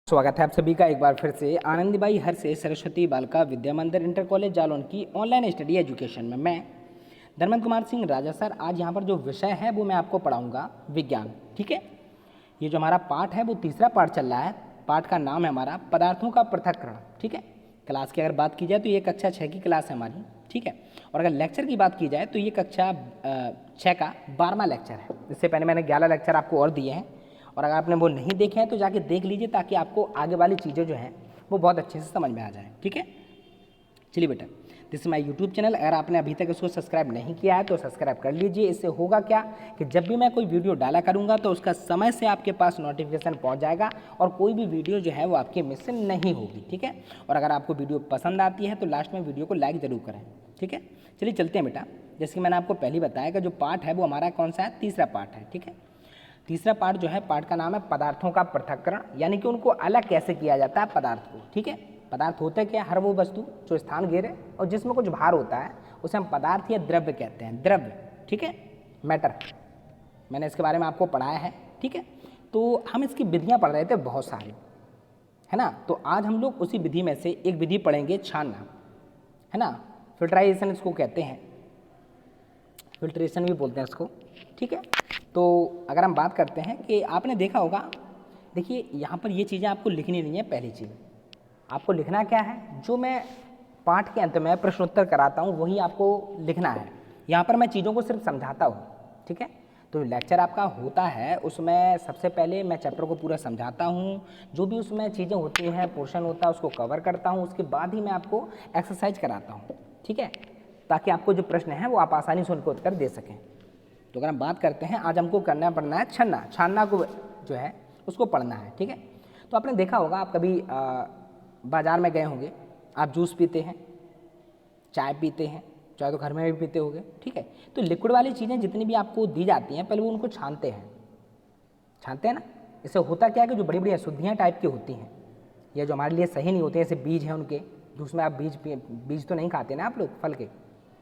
स्वागत है आप सभी का एक बार फिर से आनंदीबाई हर से सरस्वती बालिका विद्या मंदिर इंटर कॉलेज जालौन की ऑनलाइन स्टडी एजुकेशन में मैं धर्मेंद्र कुमार सिंह राजा सर आज यहाँ पर जो विषय है वो मैं आपको पढ़ाऊँगा विज्ञान। ठीक है, ये जो हमारा पाठ है वो तीसरा पाठ चल रहा है। पाठ का नाम है हमारा पदार्थों का पृथक्करण। ठीक है, क्लास की अगर बात की जाए तो ये कक्षा 6 की क्लास है हमारी। ठीक है, और अगर लेक्चर की बात की जाए तो ये कक्षा 6 का 12वां लेक्चर है। इससे पहले मैंने 11 लेक्चर आपको और दिए हैं, और अगर आपने वो नहीं देखे हैं तो जाके देख लीजिए ताकि आपको आगे वाली चीज़ें जो हैं वो बहुत अच्छे से समझ में आ जाए। ठीक है, चलिए बेटा, this is my YouTube channel. अगर आपने अभी तक इसको सब्सक्राइब नहीं किया है तो सब्सक्राइब कर लीजिए। इससे होगा क्या कि जब भी मैं कोई वीडियो डाला करूँगा तो उसका समय से आपके पास नोटिफिकेशन पहुँच जाएगा और कोई भी वीडियो जो है वो आपकी मिस नहीं होगी। ठीक है, और अगर आपको वीडियो पसंद आती है तो लास्ट में वीडियो को लाइक ज़रूर करें। ठीक है, चलिए चलते हैं बेटा। जैसे कि मैंने आपको पहले बताया कि जो पार्ट है वो हमारा कौन सा है, तीसरा पार्ट है। ठीक है, तीसरा पार्ट जो है, पार्ट का नाम है पदार्थों का पृथक्करण, यानी कि उनको अलग कैसे किया जाता है पदार्थ को। ठीक है, पदार्थ होते क्या, हर वो वस्तु जो स्थान घेरे और जिसमें कुछ भार होता है उसे हम पदार्थ या द्रव्य कहते हैं। द्रव्य, ठीक है, मैटर, मैंने इसके बारे में आपको पढ़ाया है। ठीक है, तो हम इसकी विधियाँ पढ़ रहे थे बहुत सारी, है ना। तो आज हम लोग उसी विधि में से एक विधि पढ़ेंगे, छानना, है ना। फिल्टराइजेशन इसको कहते हैं, फिल्ट्रेशन भी बोलते हैं इसको। ठीक है, तो अगर हम बात करते हैं कि आपने देखा होगा, देखिए यहाँ पर ये चीज़ें आपको लिखनी नहीं है। पहली चीज़ आपको लिखना क्या है, जो मैं पाठ के अंत में प्रश्नोत्तर कराता हूँ वही आपको लिखना है। यहाँ पर मैं चीज़ों को सिर्फ समझाता हूँ। ठीक है, तो लेक्चर आपका होता है उसमें सबसे पहले मैं चैप्टर को पूरा समझाता हूँ, जो भी उसमें चीज़ें होती हैं, पोर्शन होता है उसको कवर करता हूँ, उसके बाद ही मैं आपको एक्सरसाइज कराता हूँ। ठीक है, ताकि आपको जो प्रश्न है वो आप आसानी से उनको उत्तर दे सकें। तो अगर हम बात करते हैं, आज हमको पढ़ना है छन्ना। छानना को जो है उसको पढ़ना है। ठीक है, तो आपने देखा होगा, आप कभी बाज़ार में गए होंगे, आप जूस पीते हैं, चाय पीते हैं, चाय तो घर में भी पीते होंगे। ठीक है, तो लिक्विड वाली चीज़ें जितनी भी आपको दी जाती हैं पहले वो उनको छानते हैं, छानते हैं ना। इससे होता क्या है कि जो बड़ी बड़ी अशुद्धियाँ टाइप की होती हैं या जो हमारे लिए सही नहीं होती हैं, जैसे बीज हैं उनके, जूस में आप बीज तो नहीं खाते ना आप लोग फल के,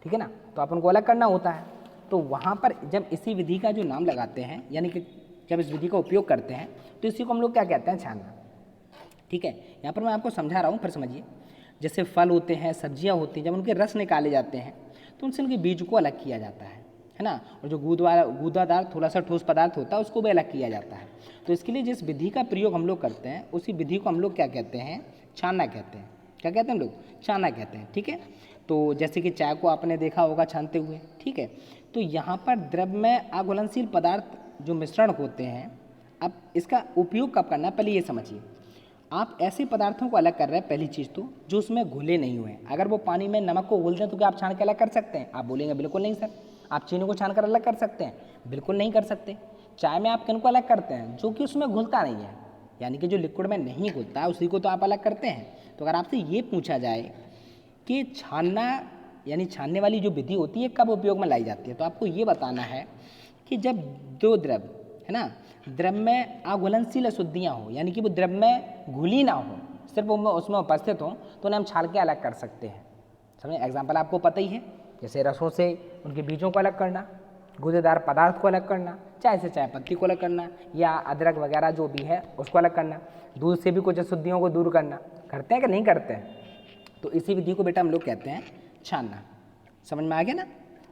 ठीक है ना, तो आप उनको अलग करना होता है। तो वहाँ पर जब इसी विधि का जो नाम लगाते हैं, यानी कि जब इस विधि का उपयोग करते हैं तो इसी को हम लोग क्या कहते हैं, छानना। ठीक है, यहाँ पर मैं आपको समझा रहा हूँ, फिर समझिए। जैसे फल होते हैं, सब्जियाँ होती हैं, जब उनके रस निकाले जाते हैं तो उनसे उनके बीज को अलग किया जाता है ना। और जो गूदादार थोड़ा सा ठोस पदार्थ होता है उसको भी अलग किया जाता है। तो इसके लिए जिस विधि का प्रयोग हम लोग करते हैं उसी विधि को हम लोग क्या कहते हैं, छानना कहते हैं। क्या कहते हैं हम लोग, छानना कहते हैं। ठीक है, तो जैसे कि चाय को आपने देखा होगा छानते हुए। ठीक है, तो यहाँ पर द्रव्य में अघुलनशील पदार्थ जो मिश्रण होते हैं, अब इसका उपयोग कब करना है पहले ये समझिए। आप ऐसे पदार्थों को अलग कर रहे हैं, पहली चीज़ तो जो उसमें घुले नहीं हुए हैं। अगर वो पानी में नमक को घुल जाए तो क्या आप छान के अलग कर सकते हैं? आप बोलेंगे बिल्कुल नहीं सर। आप चीनी को छान कर अलग कर सकते हैं? बिल्कुल नहीं कर सकते। चाय में आप किनको अलग करते हैं? जो कि उसमें घुलता नहीं है, यानी कि जो लिक्विड में नहीं घुलता है उसी को तो आप अलग करते हैं। तो अगर आपसे ये पूछा जाए कि छानना यानी छानने वाली जो विधि होती है कब उपयोग में लाई जाती है, तो आपको ये बताना है कि जब दो द्रव्य, है ना, द्रव्य में अघुलनशील अशुद्धियाँ हो, यानी कि वो द्रव्य में घुली ना हो, सिर्फ उसमें उपस्थित हो, तो उन्हें हम छान के अलग कर सकते हैं। समझे, एग्जाम्पल आपको पता ही है, जैसे रसों से उनके बीजों को अलग करना, गूदेदार पदार्थ को अलग करना, चाय से चाय पत्ती को अलग करना, या अदरक वगैरह जो भी है उसको अलग करना, दूध से भी कुछ अशुद्धियों को दूर करना। करते हैं कि नहीं करते हैं? तो इसी विधि को बेटा हम लोग कहते हैं छानना। समझ में आ गया ना।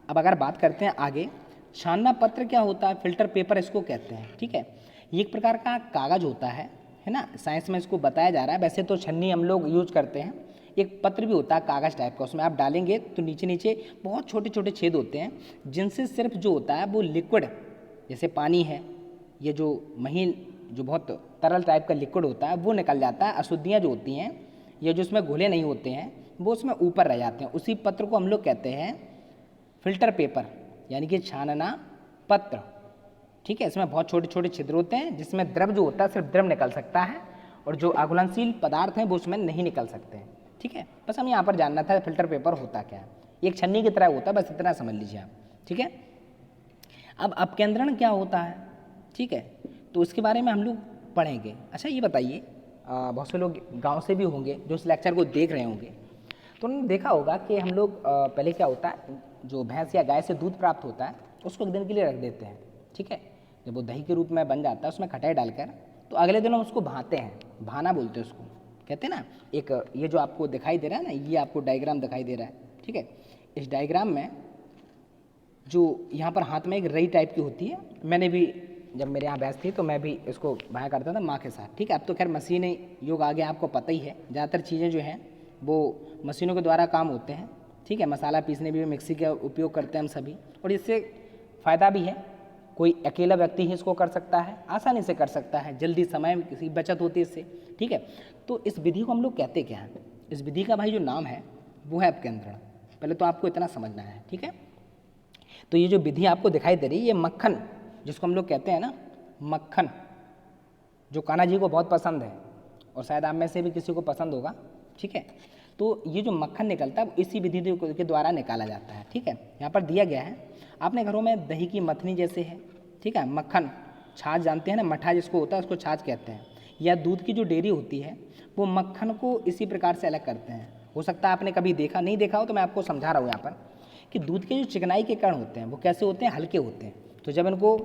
अब अगर बात करते हैं आगे, छानना पत्र क्या होता है, फिल्टर पेपर इसको कहते हैं। ठीक है, ये एक प्रकार का कागज़ होता है ना, साइंस में इसको बताया जा रहा है। वैसे तो छन्नी हम लोग यूज करते हैं, एक पत्र भी होता है कागज़ टाइप का, उसमें आप डालेंगे तो नीचे नीचे बहुत छोटे छोटे छेद होते हैं, जिनसे सिर्फ जो होता है वो लिक्विड, जैसे पानी है, ये जो महीन जो बहुत तरल टाइप का लिक्विड होता है वो निकल जाता है। अशुद्धियाँ जो होती हैं या जो उसमें घुले नहीं होते हैं वो उसमें ऊपर रह जाते हैं। उसी पत्र को हम लोग कहते हैं फिल्टर पेपर, यानी कि छानना पत्र। ठीक है, इसमें बहुत छोटे छोटे छिद्र होते हैं जिसमें द्रव जो होता है सिर्फ द्रव निकल सकता है, और जो अघुलनशील पदार्थ हैं वो उसमें नहीं निकल सकते हैं। ठीक है, बस हम यहाँ पर जानना था फिल्टर पेपर होता क्या है। एक छन्नी की तरह होता है, बस इतना समझ लीजिए आप। ठीक है, अब अपकेंद्रण क्या होता है, ठीक है, तो उसके बारे में हम लोग पढ़ेंगे। अच्छा ये बताइए, बहुत से लोग गाँव से भी होंगे जो इस लेक्चर को देख रहे होंगे, तो उन्होंने देखा होगा कि हम लोग पहले क्या होता है, जो भैंस या गाय से दूध प्राप्त होता है उसको एक दिन के लिए रख देते हैं। ठीक है, जब वो दही के रूप में बन जाता है उसमें खटाई डालकर तो अगले दिन हम उसको भाते हैं, भाना बोलते हैं उसको, कहते हैं ना। एक ये जो आपको दिखाई दे रहा है ना, ये आपको डायग्राम दिखाई दे रहा है, ठीक है। इस डायग्राम में जो यहाँ पर हाथ में एक रई टाइप की होती है, मैंने भी जब मेरे यहाँ भैंस थी तो मैं भी इसको भाया करता था माँ के साथ, ठीक है। अब तो खैर मशीनी युग आ गया, आपको पता ही है, ज़्यादातर चीज़ें जो हैं वो मशीनों के द्वारा काम होते हैं, ठीक है। मसाला पीसने भी मिक्सी का उपयोग करते हैं हम सभी, और इससे फ़ायदा भी है। कोई अकेला व्यक्ति ही इसको कर सकता है, आसानी से कर सकता है, जल्दी समय में किसी बचत होती है इससे, ठीक है। तो इस विधि को हम लोग कहते क्या हैं? इस विधि का भाई जो नाम है वो है अपकेंद्रण। पहले तो आपको इतना समझना है, ठीक है। तो ये जो विधि आपको दिखाई दे रही है, ये मक्खन जिसको हम लोग कहते हैं ना, मक्खन, जो कान्हा जी को बहुत पसंद है और शायद आप में से भी किसी को पसंद होगा, ठीक है। तो ये जो मक्खन निकलता है वो इसी विधि के द्वारा निकाला जाता है, ठीक है। यहाँ पर दिया गया है, आपने घरों में दही की मथनी जैसे है, ठीक है, मक्खन, छाछ जानते हैं ना, मट्ठा जिसको होता है उसको छाछ कहते हैं, या दूध की जो डेयरी होती है वो मक्खन को इसी प्रकार से अलग करते हैं। हो सकता है आपने कभी देखा, नहीं देखा हो तो मैं आपको समझा रहा हूँ यहाँ पर कि दूध के जो चिकनाई के कण होते हैं वो कैसे होते हैं, हल्के होते हैं। तो जब इनको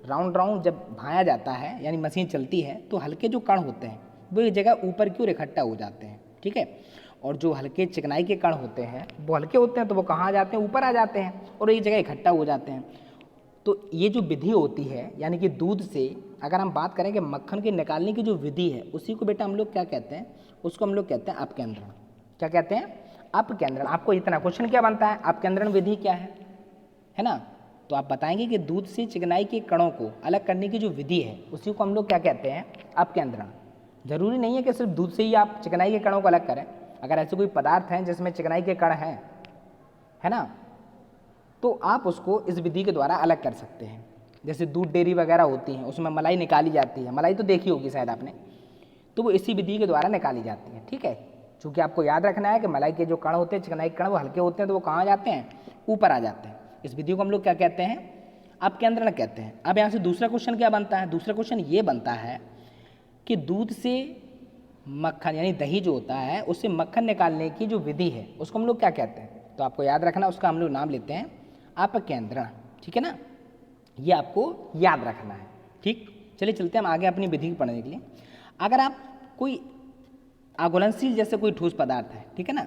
राउंड राउंड जब भाया जाता है, यानी मशीन चलती है, तो हल्के जो कण होते हैं वो एक जगह ऊपर की ओर इकट्ठा हो जाते हैं, ठीक है। और जो हल्के चिकनाई के कण होते हैं वो हल्के होते हैं, तो वो कहाँ आ जाते हैं, ऊपर आ जाते हैं और एक जगह इकट्ठा हो जाते हैं। तो ये जो विधि होती है, यानी कि दूध से अगर हम बात करें कि मक्खन के निकालने की जो विधि है, उसी को बेटा हम लोग क्या कहते हैं, उसको हम लोग कहते हैं अपकेंद्रण। क्या कहते हैं? अपकेंद्रण। आपको इतना क्वेश्चन क्या बनता है, अपकेंद्रण विधि क्या है ना। तो आप बताएंगे कि दूध से चिकनाई के कणों को अलग करने की जो विधि है उसी को हम लोग क्या कहते हैं, अपकेंद्रण। जरूरी नहीं है कि सिर्फ दूध से ही आप चिकनाई के कणों को अलग करें। अगर ऐसे कोई पदार्थ हैं जिसमें चिकनाई के कण हैं, है ना, तो आप उसको इस विधि के द्वारा अलग कर सकते हैं। जैसे दूध डेयरी वगैरह होती हैं, उसमें मलाई निकाली जाती है, मलाई तो देखी होगी शायद आपने, तो वो इसी विधि के द्वारा निकाली जाती है, ठीक है। चूँकि आपको याद रखना है कि मलाई के जो कण होते हैं, चिकनाई के कण, वो हल्के होते हैं, तो वो कहाँ जाते हैं, ऊपर आ जाते हैं। इस विधि को हम लोग क्या कहते हैं, अपकेंद्रण कहते हैं। अब यहाँ से दूसरा क्वेश्चन क्या बनता है, दूसरा क्वेश्चन ये बनता है कि दूध से मक्खन यानी दही जो होता है उससे मक्खन निकालने की जो विधि है उसको हम लोग क्या कहते हैं। तो आपको याद रखना, उसका हम लोग नाम लेते हैं अपकेंद्रण, ठीक है ना, ये आपको याद रखना है, ठीक। चलिए चलते हैं हम आगे अपनी विधि पढ़ने के लिए। अगर आप कोई अघुलनशील जैसे कोई ठोस पदार्थ है, ठीक है ना,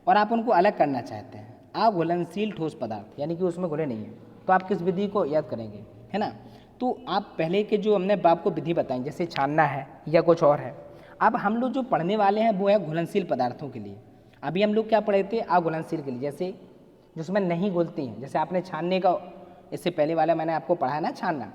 और आप उनको अलग करना चाहते हैं, अघुलनशील ठोस पदार्थ यानी कि उसमें घुले नहीं है, तो आप किस विधि को याद करेंगे, है ना। तो आप पहले के जो हमने आपको विधि बताई, जैसे छानना है या कुछ और है। अब हम लोग जो पढ़ने वाले हैं वो है घुलनशील पदार्थों के लिए। अभी हम लोग क्या पढ़े थे, अघुलनशील के लिए, जैसे जिसमें नहीं घुलती हैं। जैसे आपने छानने का, इससे पहले वाला मैंने आपको पढ़ा ना छानना,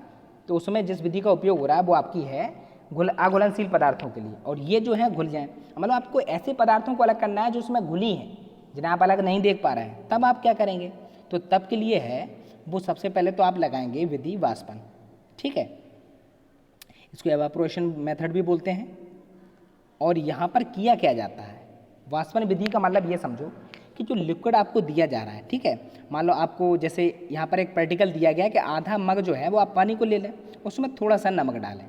तो उसमें जिस विधि का उपयोग हो रहा है वो आपकी है अघुलनशील पदार्थों के लिए। और ये जो है घुल जाएँ, मतलब आपको ऐसे पदार्थों को अलग करना है जो उसमें घुली हैं, जिन्हें आप अलग नहीं देख पा रहे हैं, तब आप क्या करेंगे। तो तब के लिए है वो, सबसे पहले तो आप लगाएंगे विधि वाष्पन, ठीक है। इसको एवापोरेशन मेथड भी बोलते हैं। और यहाँ पर किया क्या जाता है, वाष्पन विधि का मतलब ये समझो कि जो लिक्विड आपको दिया जा रहा है, ठीक है, मान लो आपको जैसे यहाँ पर एक पार्टिकल दिया गया है कि आधा मग जो है वो आप पानी को ले लें, उसमें थोड़ा सा नमक डालें,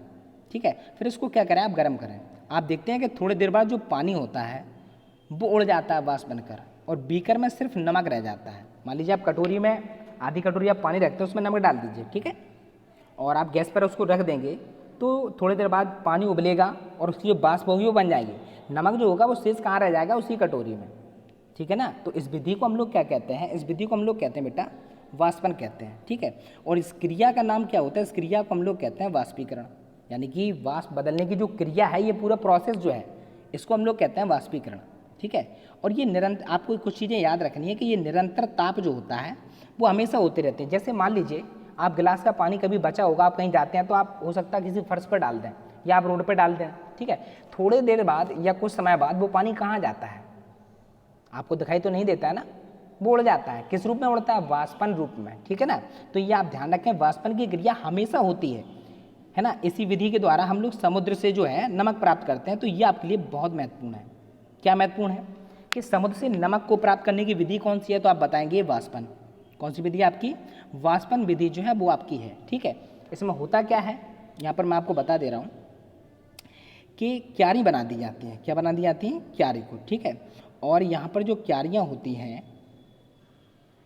ठीक है। फिर इसको क्या करें, आप गर्म करें। आप देखते हैं कि थोड़ी देर बाद जो पानी होता है वो उड़ जाता है वाष्प बनकर, और बीकर में सिर्फ नमक रह जाता है। मान लीजिए आप कटोरी में आधी कटोरी आप पानी रखते हैं, उसमें नमक डाल दीजिए, ठीक है, और आप गैस पर उसको रख देंगे, तो थोड़ी देर बाद पानी उबलेगा और उसकी जो वाष्प होगी वो बन जाएगी। नमक जो होगा वो शेष कहाँ रह जाएगा, उसी कटोरी में, ठीक है ना। तो इस विधि को हम लोग क्या कहते हैं, इस विधि को हम लोग कहते हैं बेटा वाष्पन कहते हैं, ठीक है। और इस क्रिया का नाम क्या होता है, इस क्रिया को हम लोग कहते हैं वाष्पीकरण, यानी कि वाष्प बदलने की जो क्रिया है, ये पूरा प्रोसेस जो है इसको हम लोग कहते हैं वाष्पीकरण, ठीक है। और ये निरंतर, आपको कुछ चीज़ें याद रखनी है कि ये निरंतर ताप जो होता है वो हमेशा होते रहते हैं। जैसे मान लीजिए आप गिलास का पानी कभी बचा होगा, आप कहीं जाते हैं तो आप हो सकता है किसी फर्श पर डाल दें या आप रोड पर डाल दें, ठीक है। थोड़ी देर बाद या कुछ समय बाद वो पानी कहाँ जाता है, आपको दिखाई तो नहीं देता है ना, वो उड़ जाता है। किस रूप में उड़ता है, वाष्पन रूप में, ठीक है ना। तो ये आप ध्यान रखें, वाष्पन की क्रिया हमेशा होती है ना। इसी विधि के द्वारा हम लोग समुद्र से जो है नमक प्राप्त करते हैं। तो ये आपके लिए बहुत महत्वपूर्ण है। क्या महत्वपूर्ण है कि समुद्र से नमक को प्राप्त करने की विधि कौन सी है, तो आप बताएंगे वाष्पन। कौन सी विधि आपकी, वाष्पन विधि जो है वो आपकी है, ठीक है। इसमें होता क्या है, यहाँ पर मैं आपको बता दे रहा हूँ कि क्यारी बना दी जाती है। क्या बना दी जाती है, क्यारी को, ठीक है। और यहाँ पर जो क्यारियाँ होती हैं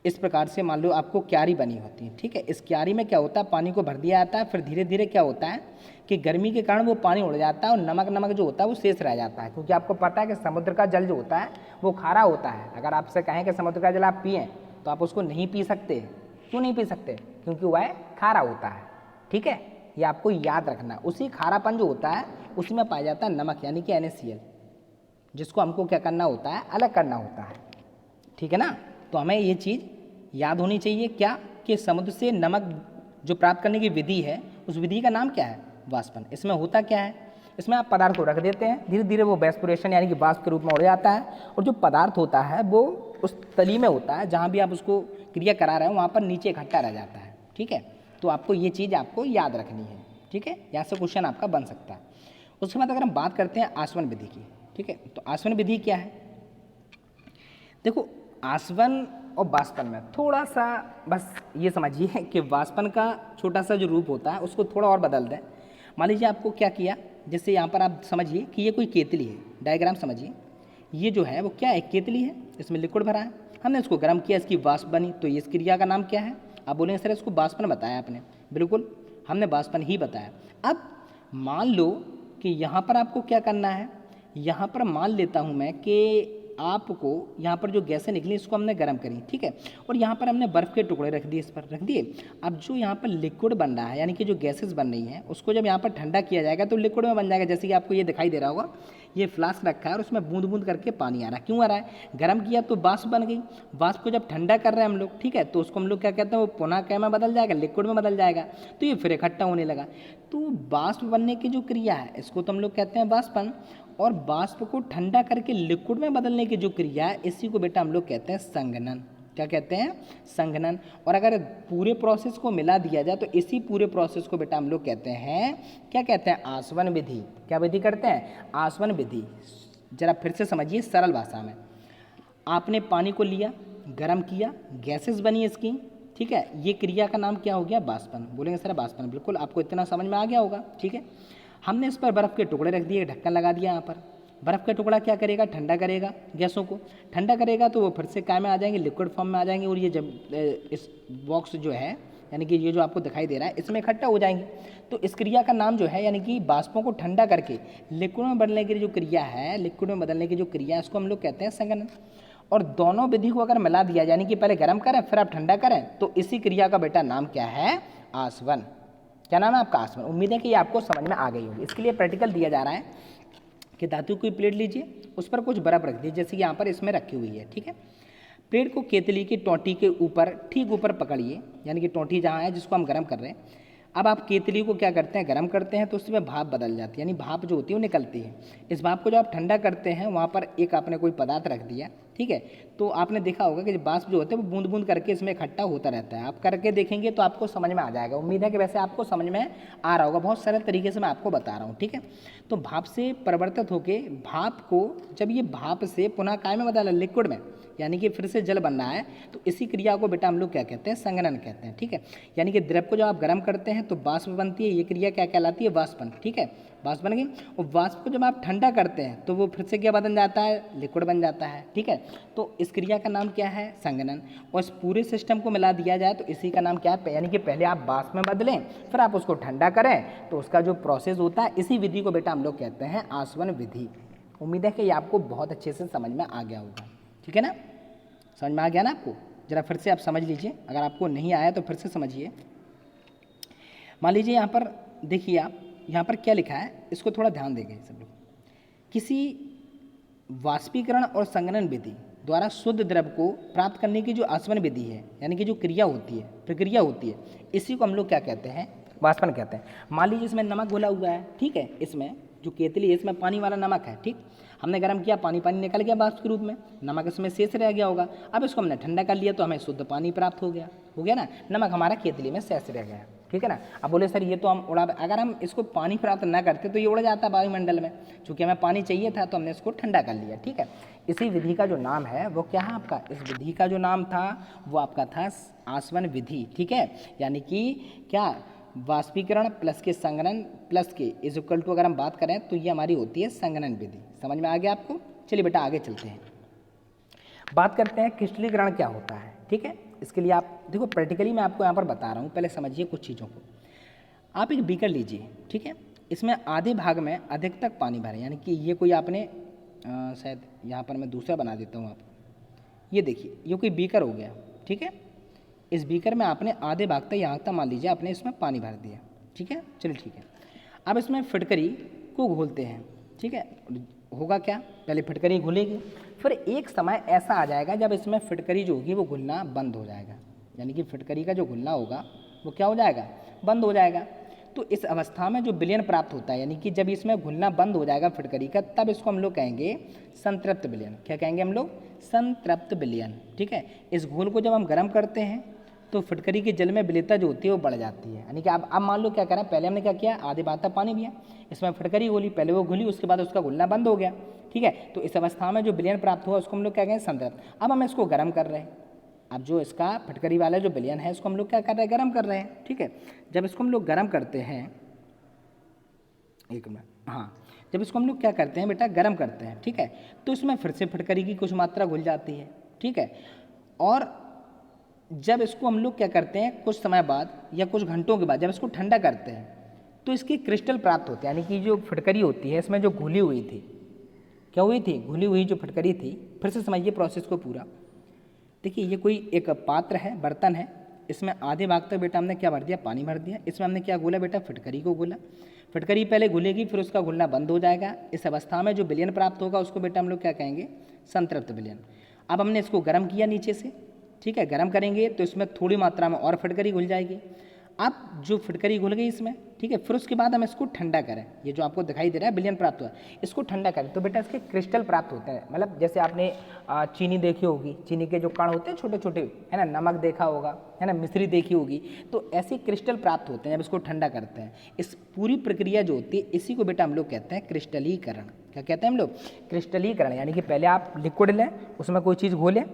इस प्रकार से मान लो आपको क्यारी बनी होती है, ठीक है। इस क्यारी में क्या होता है, पानी को भर दिया जाता है, फिर धीरे धीरे क्या होता है कि गर्मी के कारण वो पानी उड़ जाता है और नमक नमक जो होता है वो शेष रह जाता है, क्योंकि आपको पता है कि समुद्र का जल जो होता है वो खारा होता है। अगर आपसे कहें कि समुद्र का जल आप पिएं तो आप उसको नहीं पी सकते। क्यों नहीं पी सकते? क्योंकि वह खारा होता है, ठीक है। ये आपको याद रखना। उसी खारापन जो होता है उसी में पाया जाता है नमक, यानी कि NaCl, जिसको हमको क्या करना होता है, अलग करना होता है, ठीक है ना। तो हमें ये चीज़ याद होनी चाहिए क्या, कि समुद्र से नमक जो प्राप्त करने की विधि है उस विधि का नाम क्या है, वाष्पन। इसमें होता क्या है, इसमें आप पदार्थ को रख देते हैं, धीरे धीरे वो वेस्पुरेशन यानी कि वाष्प के रूप में उड़ जाता है, और जो पदार्थ होता है वो उस तली में होता है जहाँ भी आप उसको क्रिया करा रहे हैं वहाँ पर नीचे इकट्ठा रह जाता है, ठीक है। तो आपको ये चीज़ आपको याद रखनी है, ठीक है। यहाँ से क्वेश्चन आपका बन सकता है। उसके बाद अगर हम बात करते हैं आसवन विधि की, ठीक है। तो आसवन विधि क्या है, देखो आसवन और वाष्पन में थोड़ा सा बस ये समझिए कि वाष्पन का छोटा सा जो रूप होता है उसको थोड़ा और बदल दें। मान लीजिए आपको क्या किया, जैसे यहाँ पर आप समझिए कि ये कोई केतली है, डायग्राम समझिए। ये जो है वो क्या है, केतली है, इसमें लिक्विड भरा है, हमने इसको गर्म किया, इसकी वाष्प बनी, तो इस क्रिया का नाम क्या है। आप बोलेंगे सर इसको वाष्पन बताया आपने, बिल्कुल हमने वाष्पन ही बताया। अब मान लो कि यहाँ पर आपको क्या करना है, यहाँ पर मान लेता हूँ मैं कि आपको यहाँ पर जो गैसें निकली इसको हमने गर्म करी, ठीक है, और यहाँ पर हमने बर्फ़ के टुकड़े रख दिए, इस पर रख दिए। अब जो यहाँ पर लिक्विड बन रहा है यानी कि जो गैसेस बन रही हैं उसको जब यहाँ पर ठंडा किया जाएगा तो लिक्विड में बन जाएगा। जैसे कि आपको ये दिखाई दे रहा होगा, ये फ्लास्क रखा है और उसमें बूंद बूंद करके पानी आ रहा है। क्यों आ रहा है, गर्म किया तो वाष्प बन गई, वाष्प को जब ठंडा कर रहे हैं हम लोग, ठीक है, तो उसको हम लोग क्या कहते हैं, वो पुनः क्या में बदल जाएगा, लिक्विड में बदल जाएगा, तो ये फिर इकट्ठा होने लगा। तो वाष्प बनने की जो क्रिया है इसको तो हम लोग कहते हैं वाष्पन, और वाष्प को ठंडा करके लिक्विड में बदलने की जो क्रिया है इसी को बेटा हम लोग कहते हैं संघनन। क्या कहते हैं, संघनन। और अगर पूरे प्रोसेस को मिला दिया जाए तो इसी पूरे प्रोसेस को बेटा हम लोग कहते हैं, क्या कहते हैं, आसवन विधि। क्या विधि करते हैं, आसवन विधि। जरा फिर से समझिए सरल भाषा में, आपने पानी को लिया, गर्म किया, गैसेस बनी इसकी, ठीक है, ये क्रिया का नाम क्या हो गया, वाष्पन। बोलेंगे सर वाष्पन, बिल्कुल आपको इतना समझ में आ गया होगा, ठीक है। हमने इस पर बर्फ़ के टुकड़े रख दिए, ढक्कन लगा दिया। यहाँ पर बर्फ़ का टुकड़ा क्या करेगा, ठंडा करेगा, गैसों को ठंडा करेगा, तो वो फिर से काय में आ जाएंगे, लिक्विड फॉर्म में आ जाएंगे, और ये जब इस बॉक्स जो है यानी कि ये जो आपको दिखाई दे रहा है इसमें इकट्ठा हो जाएंगे। तो इस क्रिया का नाम जो है यानी कि वाष्पों को ठंडा करके लिक्विड में बदलने की जो क्रिया है, लिक्विड में बदलने की जो क्रिया है उसको हम लोग कहते हैं संघनन। और दोनों विधि को अगर मिला दिया यानी कि पहले गर्म करें फिर आप ठंडा करें तो इसी क्रिया का बेटा नाम क्या है, आसवन। क्या नाम है आपका, आसवन। उम्मीद है कि ये आपको समझ में आ गई होगी। इसके लिए प्रैक्टिकल दिया जा रहा है कि धातु की प्लेट लीजिए, उस पर कुछ बर्फ रख दीजिए, जैसे कि यहाँ पर इसमें रखी हुई है, ठीक है। प्लेट को केतली की टोंटी के ऊपर ठीक ऊपर पकड़िए, यानी कि टोंटी जहाँ है जिसको हम गर्म कर रहे हैं। अब आप केतली को क्या करते हैं, गर्म करते हैं तो उसमें भाप बदल जाती है, यानी भाप जो होती है वो निकलती है। इस भाप को जब आप ठंडा करते हैं वहाँ पर एक आपने कोई पदार्थ रख दिया, ठीक है, तो आपने देखा होगा कि वाष्प जो होते हैं वो बूंद बूंद करके इसमें इकट्ठा होता रहता है। आप करके देखेंगे तो आपको समझ में आ जाएगा। उम्मीद है कि वैसे आपको समझ में आ रहा होगा, बहुत सरल तरीके से मैं आपको बता रहा हूँ, ठीक है। तो भाप से परिवर्तित होकर भाप को जब ये भाप से पुनः काय में बदला, लिक्विड में, यानी कि फिर से जल बन रहा है, तो इसी क्रिया को बेटा हम लोग क्या कहते हैं, संघनन कहते हैं, ठीक है। यानी कि द्रव को जब आप गर्म करते हैं तो वाष्प बनती है, ये क्रिया क्या कहलाती है, वाष्पन, ठीक है, वाष्प बन गई। और वाष्प को जब आप ठंडा करते हैं तो वो फिर से क्या बन जाता है, लिक्विड बन जाता है, ठीक है। तो इस क्रिया का नाम क्या है, संघनन। और इस पूरे सिस्टम को मिला दिया जाए तो इसी का नाम क्या है, यानी कि पहले आप वाष्प में बदलें फिर आप उसको ठंडा करें तो उसका जो प्रोसेस होता है इसी विधि को बेटा हम लोग कहते हैं आसवन विधि। उम्मीद है कि ये आपको बहुत अच्छे से समझ में आ गया होगा, ठीक है ना, समझ में आ गया ना आपको। जरा फिर से आप समझ लीजिए, अगर आपको नहीं आया तो फिर से समझिए। मान लीजिए यहाँ पर देखिए, आप यहाँ पर क्या लिखा है इसको थोड़ा ध्यान देंगे सब लोग। किसी वाष्पीकरण और संघनन विधि द्वारा शुद्ध द्रव को प्राप्त करने की जो आसवन विधि है, यानी कि जो क्रिया होती है, प्रक्रिया होती है, इसी को हम लोग क्या कहते हैं, वाष्पन कहते हैं। मान लीजिए इसमें नमक घोला हुआ है, ठीक है, इसमें जो केतली है इसमें पानी वाला नमक है, ठीक, हमने गर्म किया, पानी पानी निकल गया वाष्प के रूप में, नमक इसमें शेष रह गया होगा। अब इसको हमने ठंडा कर लिया तो हमें शुद्ध पानी प्राप्त हो गया ना, नमक हमारा केतली में शेष रह गया, ठीक है ना। अब बोले सर ये तो हम उड़ा, अगर हम इसको पानी प्राप्त ना करते तो ये उड़ जाता वायुमंडल में, चूँकि हमें पानी चाहिए था तो हमने इसको ठंडा कर लिया, ठीक है। इसी विधि का जो नाम है वो क्या है आपका, इस विधि का जो नाम था वो आपका था आसवन विधि, ठीक है। यानी कि क्या, वाष्पीकरण प्लस के संघनन प्लस के इज इक्वल टू अगर हम बात करें तो ये हमारी होती है संघनन विधि। समझ में आ गया आपको। चलिए बेटा आगे चलते हैं, बात करते हैं क्रिस्टलीकरण क्या होता है। ठीक है। इसके लिए आप देखो प्रैक्टिकली मैं आपको यहाँ पर बता रहा हूँ, पहले समझिए कुछ चीज़ों को। आप एक बीकर लीजिए, ठीक है, इसमें आधे भाग में अधिक तक पानी भरें, यानी कि ये कोई आपने शायद यहाँ पर मैं दूसरा बना देता हूँ आप, ये देखिए ये कोई बीकर हो गया, ठीक है। इस बीकर में आपने आधे भाग तक यहाँ तक मान लीजिए आपने इसमें पानी भर दिया, ठीक है, चलिए ठीक है। अब इसमें फिटकरी को घोलते हैं, ठीक है। होगा क्या, पहले फिटकरी घुलेगी, फिर एक समय ऐसा आ जाएगा जब इसमें फिटकरी जो होगी वो घुलना बंद हो जाएगा, यानी कि फिटकरी का जो घुलना होगा वो क्या हो जाएगा, बंद हो जाएगा। तो इस अवस्था में जो विलयन प्राप्त होता है, यानी कि जब इसमें घुलना बंद हो जाएगा फिटकरी का, तब इसको हम लोग कहेंगे संतृप्त विलयन। क्या कहेंगे हम लोग, संतृप्त विलयन, ठीक है। इस घोल को जब हम गर्म करते हैं तो फिटकरी के जल में विलेयता जो होती है वो बढ़ जाती है, यानी कि अब मान लो क्या करें, पहले हमने क्या किया, आधे भाग तक पानी दिया, इसमें फिटकरी घोली, पहले वो घुली, उसके बाद उसका घुलना बंद हो गया, ठीक है। तो इस अवस्था में जो विलयन प्राप्त हुआ उसको हम लोग क्या कहें, संतृप्त। अब हम इसको गर्म कर रहे हैं, अब जो इसका फिटकरी वाला जो विलयन है इसको हम लोग क्या कर रहे हैं, गर्म कर रहे हैं, ठीक है। जब इसको हम लोग गर्म करते हैं, एक मिनट, हाँ, जब इसको हम लोग क्या करते हैं बेटा, गर्म करते हैं, ठीक है, तो इसमें फिर से फिटकरी की कुछ मात्रा घुल जाती है, ठीक है। और जब इसको हम लोग क्या करते हैं, कुछ समय बाद या कुछ घंटों के बाद जब इसको ठंडा करते हैं तो इसकी क्रिस्टल प्राप्त होते हैं, यानी कि जो फिटकरी होती है इसमें जो घुली हुई थी, क्या हुई थी, घुली हुई जो फिटकरी थी, फिर से समझिए प्रोसेस को पूरा। देखिए ये कोई एक पात्र है, बर्तन है, इसमें आधे भाग तक बेटा हमने क्या भर दिया, पानी भर दिया, इसमें हमने क्या घोला बेटा, फिटकरी को घोला, फिटकरी पहले घुलेगी फिर उसका घुलना बंद हो जाएगा। इस अवस्था में जो विलयन प्राप्त होगा उसको बेटा हम लोग क्या कहेंगे, संतृप्त विलयन। अब हमने इसको गर्म किया नीचे से, ठीक है, गर्म करेंगे तो इसमें थोड़ी मात्रा में और फिटकरी घुल जाएगी। अब जो फिटकरी घुल गई इसमें, ठीक है, फिर उसके बाद हम इसको ठंडा करें, ये जो आपको दिखाई दे रहा है विलयन प्राप्त हुआ, इसको ठंडा करें तो बेटा इसके क्रिस्टल प्राप्त होते हैं। मतलब जैसे आपने चीनी देखी होगी, चीनी के जो कण होते हैं छोटे छोटे, है ना, नमक देखा होगा, है ना, मिश्री देखी होगी, तो ऐसे क्रिस्टल प्राप्त होते हैं जब इसको ठंडा करते हैं। इस पूरी प्रक्रिया जो होती है इसी को बेटा हम लोग कहते हैं क्रिस्टलीकरण। क्या कहते हैं हम लोग, क्रिस्टलीकरण, यानी कि पहले आप लिक्विड लें, उसमें कोई चीज़ घोलें,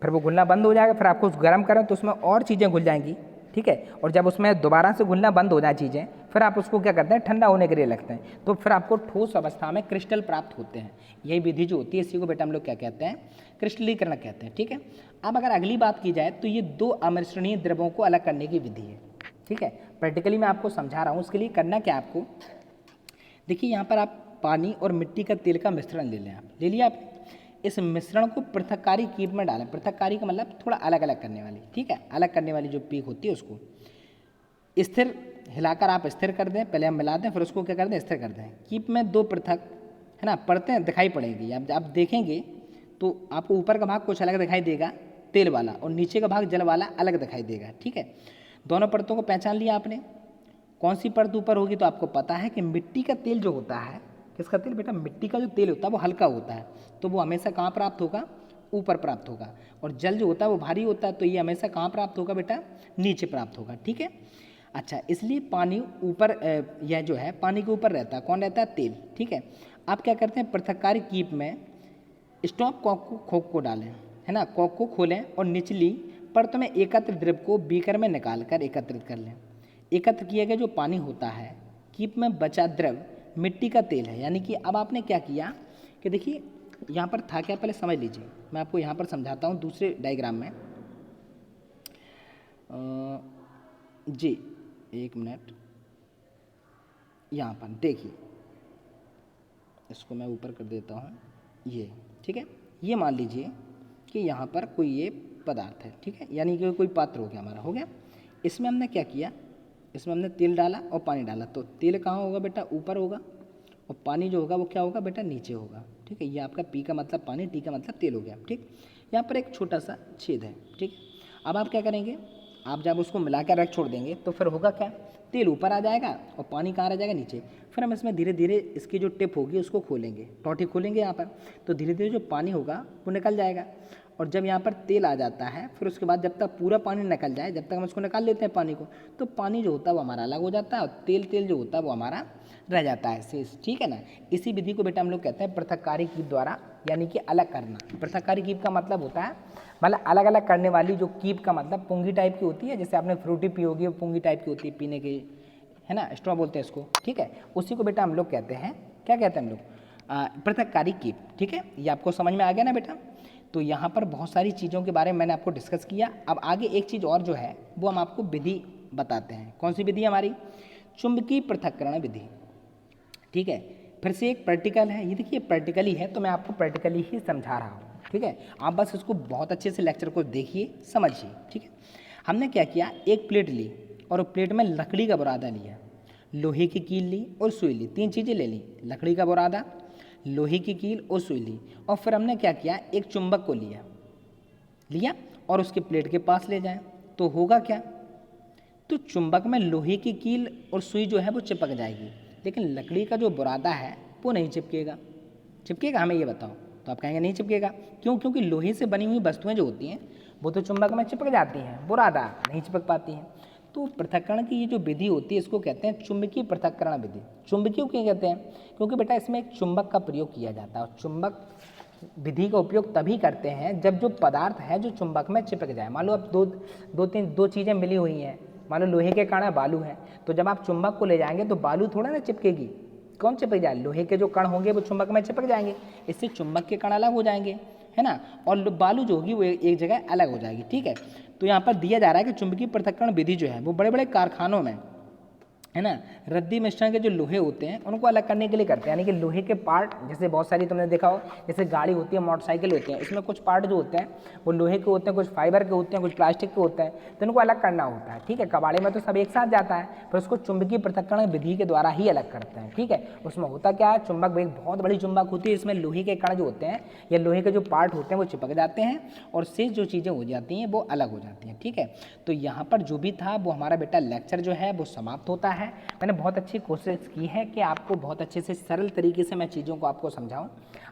फिर वो घुलना बंद हो जाएगा, फिर आपको गर्म करें तो उसमें और चीज़ें घुल जाएंगी, ठीक है। और जब उसमें दोबारा से घुलना बंद हो जाए चीज़ें, फिर आप उसको क्या करते हैं, ठंडा होने के लिए रखते हैं, तो फिर आपको ठोस अवस्था में क्रिस्टल प्राप्त होते हैं। यही विधि जो होती है इसी को बेटा हम लोग क्या कहते हैं, क्रिस्टलीकरण कहते हैं, ठीक है। अब अगर अगली बात की जाए तो ये दो अमिश्रणीय द्रवों को अलग करने की विधि है, ठीक है। प्रैक्टिकली मैं आपको समझा रहा हूँ, उसके लिए करना क्या आपको, देखिए यहाँ पर आप पानी और मिट्टी का तेल का मिश्रण ले लें, आप ले लिया आप, इस मिश्रण को पृथककारी कीप में डालें। पृथककारी का मतलब थोड़ा अलग अलग करने वाली, ठीक है, अलग करने वाली जो पीक होती है उसको स्थिर हिलाकर आप स्थिर कर दें, पहले हम मिला दें फिर उसको क्या कर दें, स्थिर कर दें। कीप में दो पृथक, है ना, परतें दिखाई पड़ेगी। आप देखेंगे तो आपको ऊपर का भाग कुछ अलग दिखाई देगा तेल वाला, और नीचे का भाग जल वाला अलग दिखाई देगा, ठीक है। दोनों परतों को पहचान लिया आपने, कौन सी परत ऊपर होगी, तो आपको पता है कि मिट्टी का तेल जो होता है, किसका तेल बेटा, मिट्टी का जो तेल होता है वो हल्का होता है, तो वो हमेशा कहाँ प्राप्त होगा, ऊपर प्राप्त होगा। और जल जो होता है वो भारी होता है, तो ये हमेशा कहाँ प्राप्त होगा बेटा, नीचे प्राप्त होगा, ठीक है। अच्छा, इसलिए पानी ऊपर, यह जो है पानी के ऊपर रहता है, कौन रहता है, तेल, ठीक है। आप क्या करते हैं, पृथककारी कीप में स्टॉप कॉक को खोक को डालें, है ना, कॉक को खोलें और निचली परत में एकत्र द्रव को बीकर में निकाल कर एकत्रित कर लें। एकत्र किया गया जो पानी होता है, कीप में बचा द्रव मिट्टी का तेल है। यानी कि अब आपने क्या किया कि देखिए यहाँ पर था क्या, पहले समझ लीजिए, मैं आपको यहाँ पर समझाता हूँ दूसरे डायग्राम में। जी एक मिनट, यहाँ पर देखिए, इसको मैं ऊपर कर देता हूँ, ये ठीक है। ये मान लीजिए कि यहाँ पर कोई ये पदार्थ है, ठीक है, यानी कि कोई पात्र हो गया हमारा, हो गया। इसमें हमने क्या किया, इसमें हमने तेल डाला और पानी डाला, तो तेल कहाँ होगा बेटा, ऊपर होगा, और पानी जो होगा वो क्या होगा बेटा, नीचे होगा, ठीक है। ये आपका पी का मतलब पानी, टी का मतलब तेल हो गया, ठीक। यहाँ पर एक छोटा सा छेद है, ठीक। अब आप क्या करेंगे, आप जब उसको मिलाकर रख छोड़ देंगे तो फिर होगा क्या, तेल ऊपर आ जाएगा और पानी कहाँ रह जाएगा, नीचे। फिर हम इसमें धीरे धीरे इसकी जो टिप होगी उसको खोलेंगे, टोटी खोलेंगे यहाँ पर, तो धीरे धीरे जो पानी होगा वो निकल जाएगा। और जब यहाँ पर तेल आ जाता है, फिर उसके बाद जब तक पूरा पानी निकल जाए, जब तक हम इसको निकाल लेते हैं पानी को, तो पानी जो होता है वो हमारा अलग हो जाता है और तेल तेल जो होता है वो हमारा रह जाता है शेष, ठीक है ना। इसी विधि को बेटा हम लोग कहते हैं पृथककारी कीप द्वारा, यानी कि अलग करना। पृथककारी कीप का मतलब होता है, मतलब अलग अलग करने वाली जो कीप का मतलब पुंगी टाइप की होती है, जैसे आपने फ्रूटी पी होगी वो पुंगी टाइप की होती है पीने की, है ना, स्ट्रॉ बोलते हैं इसको, ठीक है। उसी को बेटा हम लोग कहते हैं, क्या कहते हैं हम लोग, पृथककारी कीप, ठीक है। ये आपको समझ में आ गया ना बेटा। तो यहाँ पर बहुत सारी चीज़ों के बारे में मैंने आपको डिस्कस किया। अब आगे एक चीज़ और जो है वो हम आपको विधि बताते हैं। कौन सी विधि हमारी? चुंबकीय पृथक्करण विधि। ठीक है, फिर से एक प्रैक्टिकल है, ये देखिए प्रैक्टिकली है तो मैं आपको प्रैक्टिकली ही समझा रहा हूँ। ठीक है, आप बस इसको बहुत अच्छे से लेक्चर को देखिए, समझिए। ठीक है, हमने क्या किया, एक प्लेट ली और प्लेट में लकड़ी का बुरादा लिया, लोहे की कील ली और सुई ली, 3 चीज़ें ले ली, लकड़ी का बुरादा, लोहे की कील और सुई ली। और फिर हमने क्या किया, एक चुंबक को लिया और उसके प्लेट के पास ले जाए तो होगा क्या, तो चुंबक में लोहे की कील और सुई जो है वो चिपक जाएगी, लेकिन लकड़ी का जो बुरादा है वो नहीं चिपकेगा। चिपकेगा? हमें ये बताओ। तो आप कहेंगे नहीं चिपकेगा। क्यों? क्योंकि लोहे से बनी हुई वस्तुएं जो होती हैं वो तो चुंबक में चिपक जाती हैं, बुरादा नहीं चिपक पाती हैं। तो पृथक्करण की ये जो विधि होती है इसको कहते हैं चुंबकीय पृथक्करण विधि। चुंबकीय क्यों कहते हैं? क्योंकि बेटा इसमें एक चुंबक का प्रयोग किया जाता है और चुंबक विधि का उपयोग तभी करते हैं जब जो पदार्थ है जो चुंबक में चिपक जाए। मान लो अब दो चीज़ें मिली हुई हैं, मान लो लोहे के कण है, बालू है, तो जब आप चुंबक को ले जाएंगे तो बालू थोड़ा ना चिपकेगी, कौन चिपक जाए? लोहे के जो कण होंगे वो चुंबक में चिपक जाएंगे, इससे चुंबक के कण अलग हो जाएंगे, है ना, और बालू जो होगी वो एक जगह अलग हो जाएगी। ठीक है, तो यहाँ पर दिया जा रहा है कि चुंबकीय पृथक्करण विधि जो है वो बड़े बड़े कारखानों में, है ना, रद्दी मिश्रण के जो लोहे होते हैं उनको अलग करने के लिए करते हैं। यानी कि लोहे के पार्ट, जैसे बहुत सारी तुमने देखा हो, जैसे गाड़ी होती है, मोटरसाइकिल होती है, इसमें कुछ पार्ट जो होते हैं वो लोहे के होते हैं, कुछ फाइबर के होते हैं, कुछ प्लास्टिक के होते हैं, तो इनको अलग करना होता है। ठीक है, कबाड़े में तो सब एक साथ जाता है, फिर उसको चुंबकीय पृथक्करण विधि के द्वारा ही अलग करते हैं। ठीक है, उसमें होता क्या है, चुंबक एक बहुत बड़ी चुंबक होती है, इसमें लोहे के कण जो होते हैं या लोहे के जो पार्ट होते हैं वो चिपक जाते हैं और शेष जो चीज़ें हो जाती हैं वो अलग हो जाती हैं। ठीक है, तो यहाँ पर जो भी था वो हमारा बेटा लेक्चर जो है वो समाप्त होता है। मैंने बहुत अच्छी कोशिश की है कि आपको बहुत अच्छे से सरल तरीके से मैं चीज़ों को आपको समझाऊं।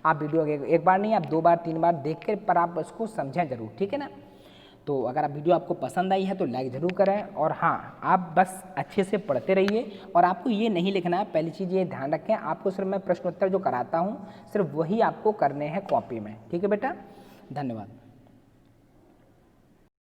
आप वीडियो एक बार नहीं, आप 2 बार 3 बार देख कर पर आप इसको समझें ज़रूर। ठीक है ना, तो अगर आप वीडियो आपको पसंद आई है तो लाइक ज़रूर करें, और हाँ, आप बस अच्छे से पढ़ते रहिए और आपको ये नहीं लिखना है। पहली चीज़ ये ध्यान रखें, आपको सिर्फ मैं प्रश्नोत्तर जो कराता हूँ सिर्फ वही आपको करने हैं कॉपी में। ठीक है बेटा, धन्यवाद।